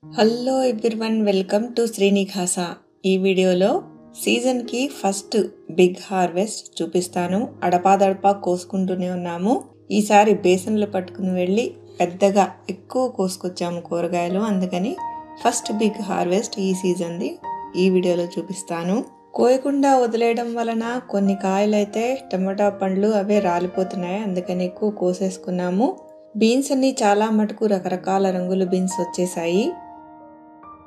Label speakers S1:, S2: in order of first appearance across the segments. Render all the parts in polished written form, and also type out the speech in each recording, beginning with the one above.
S1: Hello everyone, welcome to Srinivasa. ఈ వీడియోలో సీజన్కి ఫస్ట్ బిగ్ హార్వెస్ట్ చూపిస్తాను. అడపాదడపా కోసుకుంటూనే ఉన్నాము. ఈసారి బేసన్లు పట్టుకుని వెళ్ళి పెద్దగా ఎక్కువ కోసుకొచ్చాము కూరగాయలు. అందుకని ఫస్ట్ బిగ్ హార్వెస్ట్ ఈ సీజన్ది ఈ వీడియోలో చూపిస్తాను. కోయకుండా వదిలేయడం వలన కొన్ని కాయలు అయితే టమాటా పండ్లు అవే రాలిపోతున్నాయి. అందుకని ఎక్కువ కోసేసుకున్నాము. బీన్స్ అన్ని చాలా మటుకు రకరకాల రంగుల బీన్స్ వచ్చేసాయి.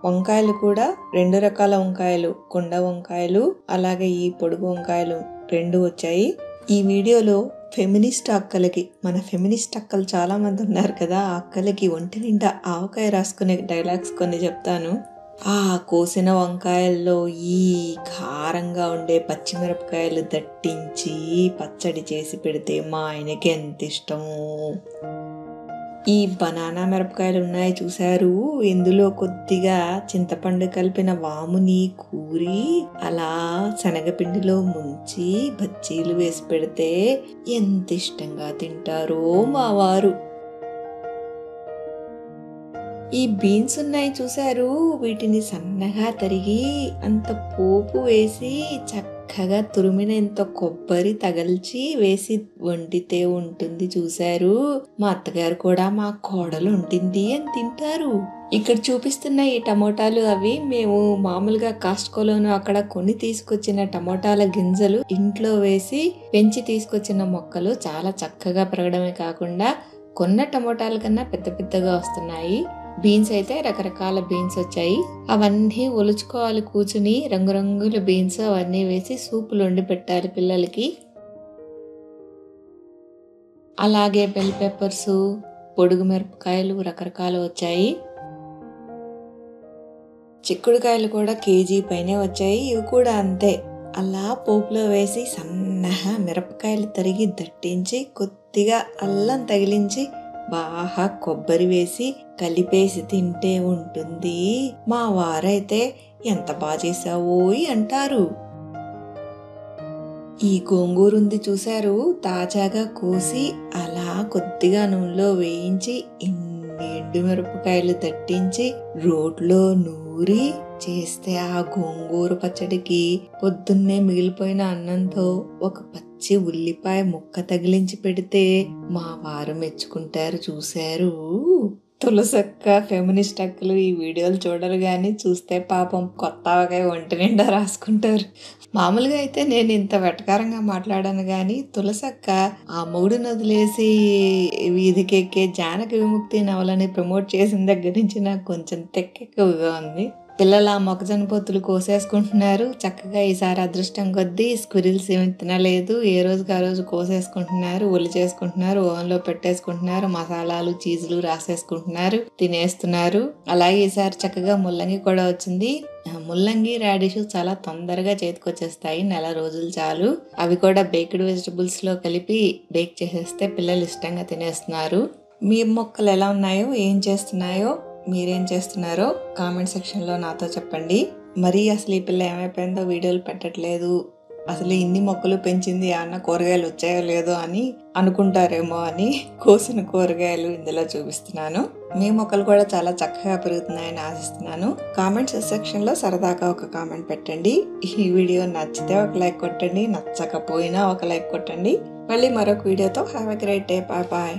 S1: వంకాయలు కూడా 2 రకాల వంకాయలు, కొండ వంకాయలు అలాగే ఈ పొడుగు వంకాయలు 2 వచ్చాయి. ఈ వీడియోలో ఫెమినిస్ట్ అక్కలకి, మన ఫెమినిస్ట్ అక్కలు చాలా మంది ఉన్నారు కదా, ఆ అక్కలకి ఒంటి నిండా ఆవకాయ రాసుకునే డైలాగ్స్ కొన్ని చెప్తాను. ఆ కోసిన వంకాయల్లో ఈ కారంగా ఉండే పచ్చిమిరపకాయలు దట్టించి పచ్చడి చేసి పెడితే మా ఆయనకి ఎంత ఇష్టము. ఈ బనానా మిరపకాయలు ఉన్నాయి చూసారు, ఇందులో కొద్దిగా చింతపండు కలిపిన వాముని కూరి అలా శనగపిండిలో ముంచి బజ్జీలు వేసి పెడితే ఎంత ఇష్టంగా తింటారో మా వారు. ఈ బీన్స్ ఉన్నాయి చూసారు, వీటిని సన్నగా తరిగి అంత పోపు వేసి చక్కగా తురిమిన ఇంత కొబ్బరి తగల్చి వేసి వండితే ఉంటుంది చూసారు. మా అత్తగారు కూడా మా కోడలు ఉంటుంది అని తింటారు. ఇక్కడ చూపిస్తున్న ఈ టమోటాలు అవి మేము మామూలుగా కాస్ట్కోలోను అక్కడ కొని తీసుకొచ్చిన టమోటాల గింజలు ఇంట్లో వేసి పెంచి తీసుకొచ్చిన మొక్కలు చాలా చక్కగా పెరగడమే కాకుండా కొన్న టమోటాల కన్నా పెద్ద పెద్దగా వస్తున్నాయి. బీన్స్ అయితే రకరకాల బీన్స్ వచ్చాయి. అవన్నీ ఒలుచుకోవాలి కూర్చుని, రంగురంగుల బీన్స్ అవన్నీ వేసి సూపులు వండి పెట్టాలి పిల్లలకి. అలాగే బెల్ పెప్పర్స్, పొడుగు మిరపకాయలు రకరకాలు వచ్చాయి. చిక్కుడుకాయలు కూడా కేజీ పైనే వచ్చాయి. ఇవి కూడా అంతే, అలా పోపులో వేసి సన్నగా మిరపకాయలు తరిగి దట్టించి కొద్దిగా అల్లం తగిలించి బాగా కొబ్బరి వేసి కలిపేసి తింటే ఉంటుంది. మా వారైతే ఎంత బాగా చేసావోయ్ అంటారు. ఈ గోంగూర ఉంది చూసారు, తాజాగా కోసి అలా కొద్దిగా నూనెలో వేయించి ఇన్ని ఎండుమిరపకాయలు దట్టించి రోట్లో నూరి చేస్తే ఆ గోంగూర పచ్చడికి పొద్దున్నే మిగిలిపోయిన అన్నంతో ఒక పచ్చి ఉల్లిపాయ ముక్క తగిలించి పెడితే మా వారు మెచ్చుకుంటారు చూశారు. తులసక్క ఫెమినిస్ట్ అక్కలు ఈ వీడియోలు చూడరు గాని చూస్తే పాపం కొత్త ఆవకాయ ఒంటి నిండా రాసుకుంటారు. మామూలుగా అయితే నేను ఇంత వెటకారంగా మాట్లాడాను గాని తులసక్క ఆ మొగుడుని వదిలేసి వీధికెక్కే జానకి విముక్తి నవలని ప్రమోట్ చేసిన దగ్గర నుంచి నాకు కొంచెం తెక్కెక్కువగా ఉంది. పిల్లలు ఆ మొక్కజొన్న పొత్తులు కోసేసుకుంటున్నారు. చక్కగా ఈసారి అదృష్టం కొద్దీ స్క్విరిల్స్ ఏమి తినలేదు. ఏ రోజుకి ఆ రోజు కోసేసుకుంటున్నారు, ఒలి చేసుకుంటున్నారు, ఓవెన్లో పెట్టేసుకుంటున్నారు, మసాలాలు చీజులు రాసేసుకుంటున్నారు, తినేస్తున్నారు. అలాగే ఈసారి చక్కగా ముల్లంగి కూడా వచ్చింది. ముల్లంగి, రాడిష్ చాలా తొందరగా చేతికొచ్చేస్తాయి, 1 నెల రోజులు చాలు. అవి కూడా బేక్డ్ వెజిటబుల్స్ లో కలిపి బేక్ చేసేస్తే పిల్లలు ఇష్టంగా తినేస్తున్నారు. మీ మొక్కలు ఎలా ఉన్నాయో, ఏం చేస్తున్నాయో, మీరేం చేస్తున్నారో కామెంట్ సెక్షన్లో నాతో చెప్పండి. మరి అసలు ఈ పిల్ల ఏమైపోయిందో వీడియోలు పెట్టట్లేదు, అసలు ఇన్ని మొక్కలు పెంచింది అన్న కూరగాయలు వచ్చాయో లేదో అని అనుకుంటారేమో అని కోసిన కూరగాయలు ఇందులో చూపిస్తున్నాను. మీ మొక్కలు కూడా చాలా చక్కగా పెరుగుతున్నాయని ఆశిస్తున్నాను. కామెంట్స్ సెక్షన్లో సరదాగా ఒక కామెంట్ పెట్టండి. ఈ వీడియో నచ్చితే ఒక లైక్ కొట్టండి, నచ్చకపోయినా ఒక లైక్ కొట్టండి. మళ్ళీ మరొక వీడియోతో have a great day. Bye bye.